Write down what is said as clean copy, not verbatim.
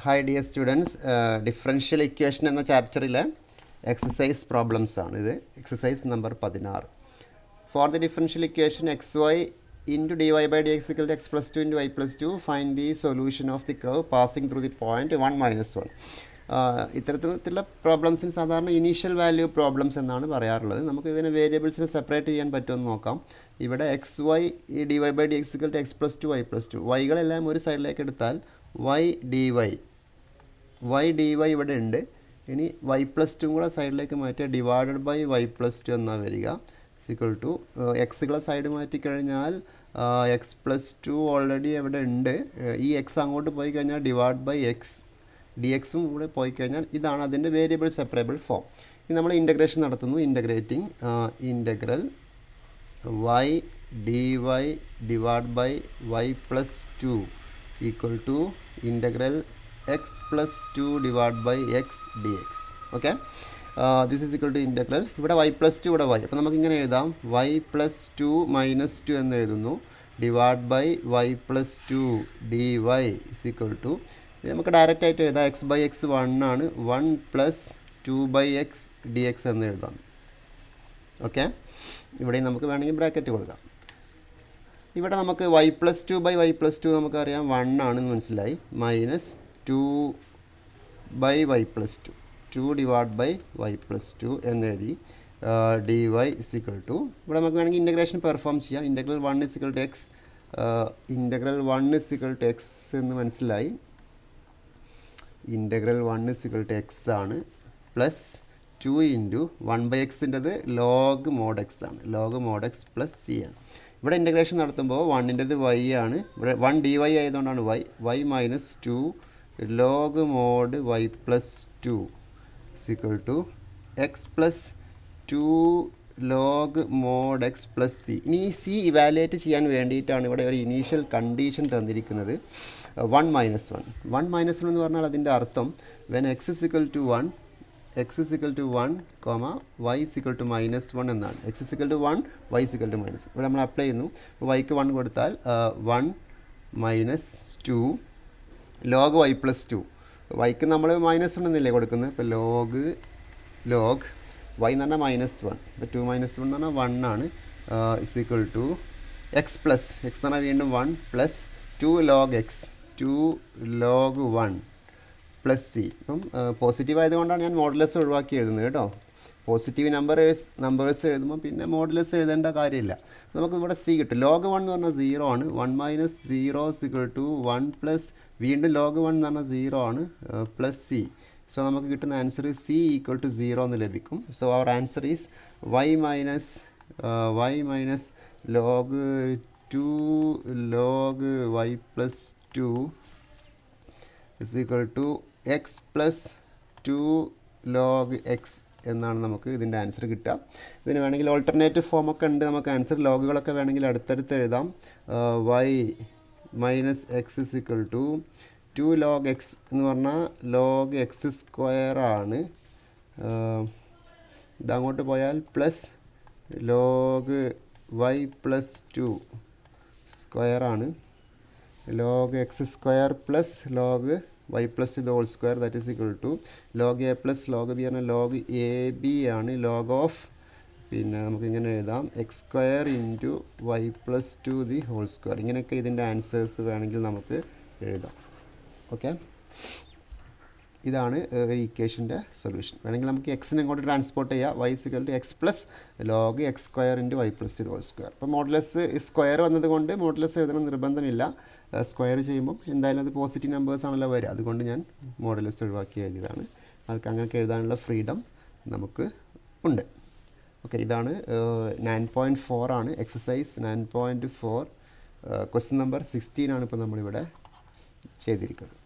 Hi dear students, differential equation എന്ന ചാപ്റ്ററിലെ exercise problems ആണ് ഇത്. Exercise number 16. For the differential equation x y into d Y by D X equal to X plus two into y plus two find the solution of the curve passing through the point 1 - 1. ഇത്തരത്തിലുള്ള പ്രോബ്ലംസിന് സാധാരണ initial value problems എന്നാണ് പറയാറുള്ളത്. നമുക്ക് ഇതിനെ വേരിയബിൾസിനെ separate ചെയ്യാൻ പറ്റുമെന്ന് നോക്കാം. ഇവിടെ X Y D Y by D X equal to X plus two Y plus two, വൈകളെല്ലാം ഒരു സൈഡിലേക്ക് എടുത്താൽ വൈ ഡി വൈ ഇവിടെ ഉണ്ട്. ഇനി വൈ പ്ലസ് ടു കൂടെ സൈഡിലേക്ക് മാറ്റിയാൽ divided by y plus two എന്നാണ് വരിക. സിക്വൽ ടു എക്സുകളെ സൈഡ് മാറ്റിക്കഴിഞ്ഞാൽ എക്സ് പ്ലസ് ടു ഓൾറെഡി ഇവിടെ ഉണ്ട്. ഈ എക്സ് അങ്ങോട്ട് പോയി കഴിഞ്ഞാൽ ഡിവൈഡ് ബൈ എക്സ് ഡി എക്സും കൂടെ പോയി കഴിഞ്ഞാൽ ഇതാണ് അതിൻ്റെ വേരിയബിൾ സെപ്പറേബിൾ ഫോം. ഇത് നമ്മൾ ഇൻ്റഗ്രേഷൻ നടത്തുന്നു. Integrating integral y D y divide by y plus two equal to integral x plus two divide by x d x. Okay, this is equal to integral ഇവിടെ വൈ പ്ലസ് ടു ഇവിടെ y. അപ്പോൾ നമുക്കിങ്ങനെ എഴുതാം, y plus two minus two എന്ന് എഴുതുന്നു divide by y plus two d y is equal to, നമുക്ക് direct ആയിട്ട് എഴുതാം എക്സ് ബൈ എക്സ് 1 ആണ്, 1 plus 2 by x d X എന്ന് എഴുതാം. ഓക്കെ, ഇവിടെ നമുക്ക് വേണമെങ്കിൽ ബ്രാക്കറ്റ് കൊടുക്കാം. ഇവിടെ നമുക്ക് y plus two by y plus two നമുക്കറിയാം 1 ആണെന്ന് മനസ്സിലായി, minus 2 by y plus two 2 divide by y plus two എന്നെഴുതി ഡി വൈ ഇസിക്വൽ ടു, ഇവിടെ നമുക്ക് വേണമെങ്കിൽ ഇൻ്റഗ്രേഷൻ പെർഫോം ചെയ്യാം. Integral 1 is equal to x, integral 1 is equal to x എന്ന് മനസ്സിലായി. ഇൻ്റഗ്രൽ 1 ഇസിക്വൽ ടു എക്സ് ആണ്, പ്ലസ് 2 ഇൻറ്റു 1 ബൈ എക്സിൻ്റെത് log mod x ആണ്, log mod x plus C ആണ്. ഇവിടെ ഇൻ്റഗ്രേഷൻ നടത്തുമ്പോൾ 1ൻ്റെത് വൈ ആണ്, ഇവിടെ 1 ഡി വൈ ആയതുകൊണ്ടാണ് y minus 2 log mod y plus 2 is equal to X plus 2 log mod x plus C. ഇനി ഈ സി ഇവാലുവേറ്റ് ചെയ്യാൻ വേണ്ടിയിട്ടാണ് ഇവിടെ ഒരു ഇനീഷ്യൽ കണ്ടീഷൻ തന്നിരിക്കുന്നത് 1 - 1 എന്ന് പറഞ്ഞാൽ അതിൻ്റെ അർത്ഥം when x is equal to 1 x is equal to 1, y is equal to minus 1 എന്നാണ്. x is equal to 1, y is equal to minus 1. ഇവിടെ നമ്മൾ അപ്ലൈ ചെയ്യുന്നു. വൈക്ക് 1 കൊടുത്താൽ 1 മൈനസ് 2 ലോഗ് വൈ പ്ലസ് 2, വൈക്ക് നമ്മൾ മൈനസ് 1 എന്നല്ലേ കൊടുക്കുന്നത്. ഇപ്പോൾ ലോഗ് വൈ എന്ന് പറഞ്ഞാൽ മൈനസ് 1, ഇപ്പോൾ 2 മൈനസ് 1 എന്ന് പറഞ്ഞാൽ 1 ആണ്, is equal to X plus x എന്ന് പറഞ്ഞാൽ വീണ്ടും 1 plus 2 log x 2 log 1 plus C. ഇപ്പം പോസിറ്റീവ് ആയതുകൊണ്ടാണ് ഞാൻ മോഡുലസ് ഒഴിവാക്കി എഴുതുന്നത് കേട്ടോ. പോസിറ്റീവ് നമ്പേഴ്സ് എഴുതുമ്പോൾ പിന്നെ മോഡുലസ് എഴുതേണ്ട കാര്യമില്ല. നമുക്ക് ഇവിടെ സി കിട്ടും. ലോഗ് 1 എന്ന് പറഞ്ഞാൽ 0 ആണ്, 1 മൈനസ് 0 സിക്വൽ ടു 1 പ്ലസ് വീണ്ടും ലോഗ് 1 എന്ന് പറഞ്ഞാൽ 0 ആണ്, പ്ലസ് സി. സോ നമുക്ക് കിട്ടുന്ന ആൻസർ സി ഈക്വൽ ടു 0 എന്ന് ലഭിക്കും. So our answer is y minus log 2 log y plus 2 is equal to X plus 2 log x എന്നാണ് നമുക്ക് ഇതിൻ്റെ ആൻസർ കിട്ടുക. ഇതിന് വേണമെങ്കിൽ ഓൾട്ടർനേറ്റീവ് ഫോമൊക്കെ ഉണ്ട്, നമുക്ക് ആൻസർ ലോഗുകളൊക്കെ വേണമെങ്കിൽ അടുത്തടുത്ത് എഴുതാം. Y minus x is equal to 2 log x എന്ന് പറഞ്ഞാൽ ലോഗ് എക്സ് സ്ക്വയർ ആണ്, ഇതങ്ങോട്ട് പോയാൽ plus log y plus 2 square ആണ്, log x square plus log y plus 2 whole square that is equal to log a plus log b ആണ്, log a b ആണ്, log of പിന്നെ നമുക്കിങ്ങനെ എഴുതാം x square into y plus 2 the whole square. ഇങ്ങനെയൊക്കെ ഇതിൻ്റെ answers വേണമെങ്കിൽ നമുക്ക് എഴുതാം. ഓക്കെ, ഇതാണ് ഒരു ഇക്വേഷൻ്റെ സൊല്യൂഷൻ. വേണമെങ്കിൽ നമുക്ക് എക്സിനെ ഇങ്ങോട്ട് ട്രാൻസ്പോർട്ട് ചെയ്യാം, y is equal to X plus log x square into y plus 2 whole square. അപ്പോൾ മോഡുലസ് സ്ക്വയർ വന്നതുകൊണ്ട് മോഡുലസ് എഴുതണം നിർബന്ധമില്ല. സ്ക്വയർ ചെയ്യുമ്പം എന്തായാലും അത് പോസിറ്റീവ് നമ്പേഴ്സ് ആണല്ലോ വരിക, അതുകൊണ്ട് ഞാൻ മോഡുലസ് ഒഴിവാക്കി എഴുതിയതാണ്. അതൊക്കെ അങ്ങനെയൊക്കെ എഴുതാനുള്ള ഫ്രീഡം നമുക്ക് ഉണ്ട്. ഓക്കെ, ഇതാണ് 9.4 ആണ് എക്സസൈസ് 9.4. ക്വസ്റ്റ്യൻ നമ്പർ 16 ആണ് ഇപ്പോൾ നമ്മളിവിടെ ചെയ്തിരിക്കുന്നത്.